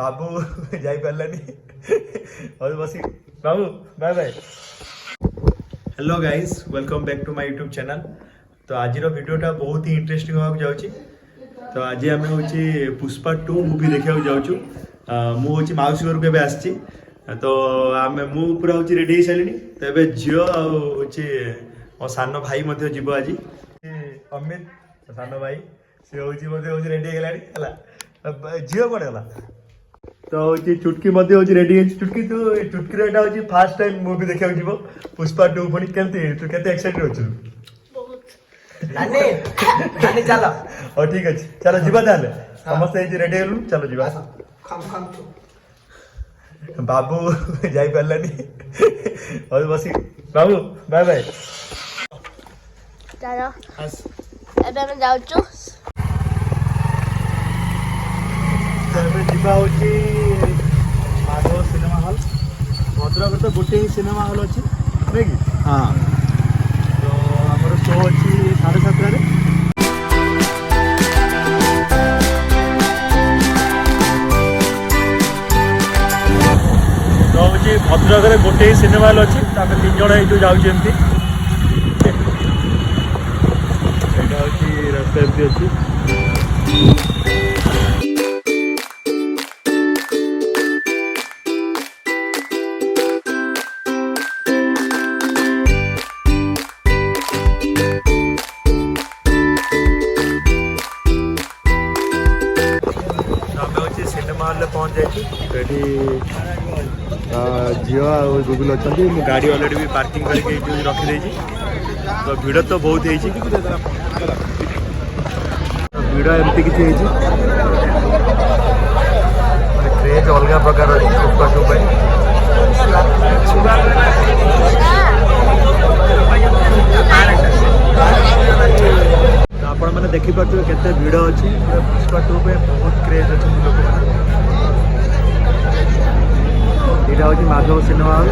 बाबू जाई पारलानी और बसी बाबू bye bye. Hello guys, welcome back to my YouTube channel. तो आज वीडियोटा बहुत ही इंटरेस्टिंग होगा जाऊँगी। तो आज आम हूँ पुष्पा 2 मूवी देखा जाऊँ। मुझे माउसी घर को आसी, तो आम मु पूरा हूँ रेडी हो सारे। तो ये झील मो सान भाई जीव आज अमित सान भाई सी हूँ रेडी होगा झील कौन गला। तो हूँ चुटकी रेडी है। चुटकी तू चुटकी एटा हूँ फास्ट टाइम मूवी देखा जीव पुष्पा 2 पुणी केमती तू केते एक्साइटेड होछु नानी नानी चलो ओ ठीक अछि चलो जीवा ताले समस्त रेडी हेलु चलो जीवा। खम बाबू जाई पारलानी और बसी बाबू बाय बाय। चलो आस एबे हम जाउछु जीवा होची माधव सिनेमा हॉल। भद्रक तो गोटे ही सिनेमा हॉल अच्छी नहीं कि हाँ। तो आमर शो अच्छी 7:30 तो हूँ भद्रक गोटे ही सिनेमा हॉल अच्छी 3 जन जो जाऊँ रास्ता एमती अच्छी। सिनेमा हॉल पहुँच जाए झील आ गुगुल अच्छा गाड़ी अलरेडी भी पार्किंग करके रखी। तो भिड़ तो बहुत है भिड़ एमती किसी क्रेज अलग प्रकार पुष्पा 2 आपण मैंने देखिपे केते भिड़ अच्छी पुष्पा 2 पे बहुत क्रेज अच्छे लोक मैंने हूँ माधव सिनेमा हॉल।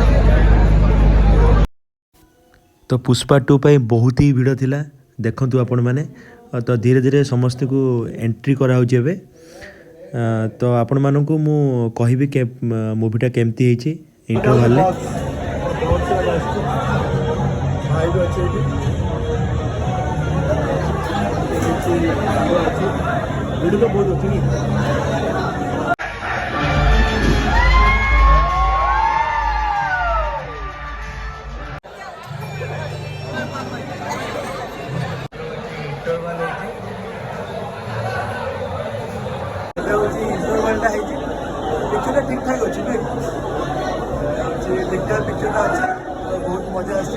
तो पुष्पा 2 पे बहुत ही भिड़ थिला देखंतु आपण मैंने। तो धीरे धीरे समस्त को एंट्री कराऊँच एबे। तो आपण मानू मु कहबी के मूवीटा केमती होईची इंटरवल ले वीडियो तो बहुत अच्छी पिक्चर ठीक ठाक अच्छी ठीक ठाक पिक्चर अच्छी बहुत मजा आस।